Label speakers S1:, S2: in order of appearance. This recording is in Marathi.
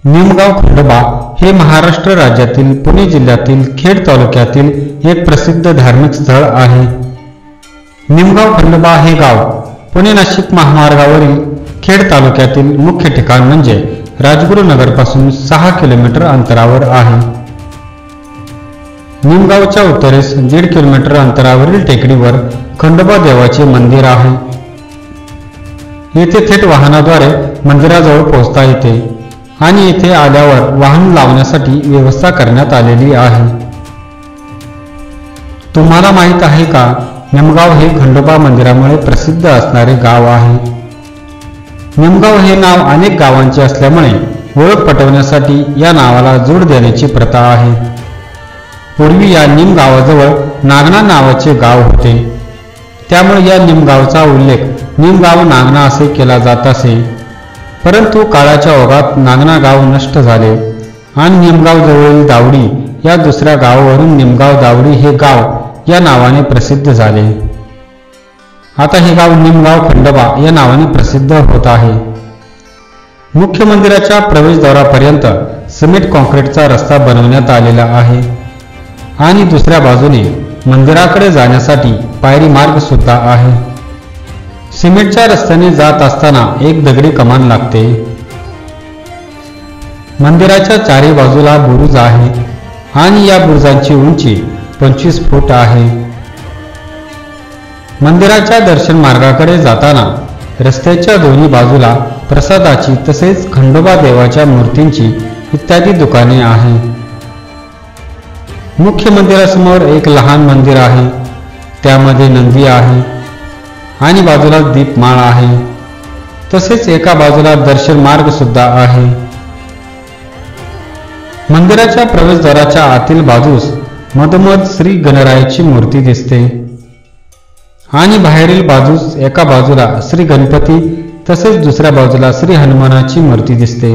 S1: निमगाव खंडोबा हे महाराष्ट्र राज्यातील पुणे जिल्ह्यातील खेड तालुक्यातील एक प्रसिद्ध धार्मिक स्थळ आहे। निमगाव खंडोबा हे गाव पुणे नाशिक महामार्गावरील खेड तालुक्यातील मुख्य ठिकाण म्हणजे राजगुरुनगर पासून 6 किलोमीटर अंतरावर आहे। निमगावच्या उत्तरेस 1.5 किलोमीटर अंतरावरील टेकडीवर खंडोबा देवाचे मंदिर आहे। येथे थेट वाहनाद्वारे मंदिराजवळ पोहोचता येते आणि येथे आल्यावर वाहन लावण्यासाठी व्यवस्था करण्यात आलेली आहे। तुम्हाला माहित आहे का, निमगाव हे खंडोबा मंदिरामुळे प्रसिद्ध असणारे गाव आहे। निमगाव हे नाव अनेक गावांचे असल्यामुळे ओळख पटवण्यासाठी या नावाला जोड देण्याची प्रथा आहे। पूर्वी या निमगावाजवळ नागना नावाचे गाव होते, त्यामुळे या निमगावचा उल्लेख निमगाव नागना असे केला जात असे। परंतु काळाच्या ओघात नागना गाव नष्ट झाले आणि निमगाव जवळील दावडी या दुसऱ्या गावावरून निमगाव दावडी हे गाव या नावाने प्रसिद्ध झाले। आता हे गाव निमगाव खंडोबा या नावाने प्रसिद्ध होत आहे। मुख्य मंदिराच्या प्रवेशद्वारापर्यंत सिमेंट कॉन्क्रीटचा रस्ता बनवण्यात आलेला आहे आणि दुसऱ्या बाजूने मंदिराकडे जाण्यासाठी पायरी मार्ग सुद्धा आहे। सिमेंटच्या रस्त्याने जात असताना एक दगडी कमान लागते। मंदिराच्या चारी बाजूला बुरुज आहे आणि या बुरुजांची उंची 25 फूट आहे। मंदिराच्या दर्शन मार्गाकडे जाताना रस्त्याच्या दोन्ही बाजूला प्रसादाची तसेच खंडोबा देवाच्या मूर्तींची इत्यादी दुकाने आहे। मुख्य मंदिरासमोर एक लहान मंदिर आहे, त्यामध्ये नंदी आहे आणि बाजूला दीपमाळ आहे, तसेच एका बाजूला दर्शन मार्ग सुद्धा आहे। मंदिराच्या प्रवेशद्वाराच्या आतील बाजूस मधोमध श्री गणरायाची मूर्ती दिसते आणि बाहेरील बाजूस एका बाजूला श्री गणपती तसेच दुसऱ्या बाजूला श्री हनुमानाची मूर्ती दिसते।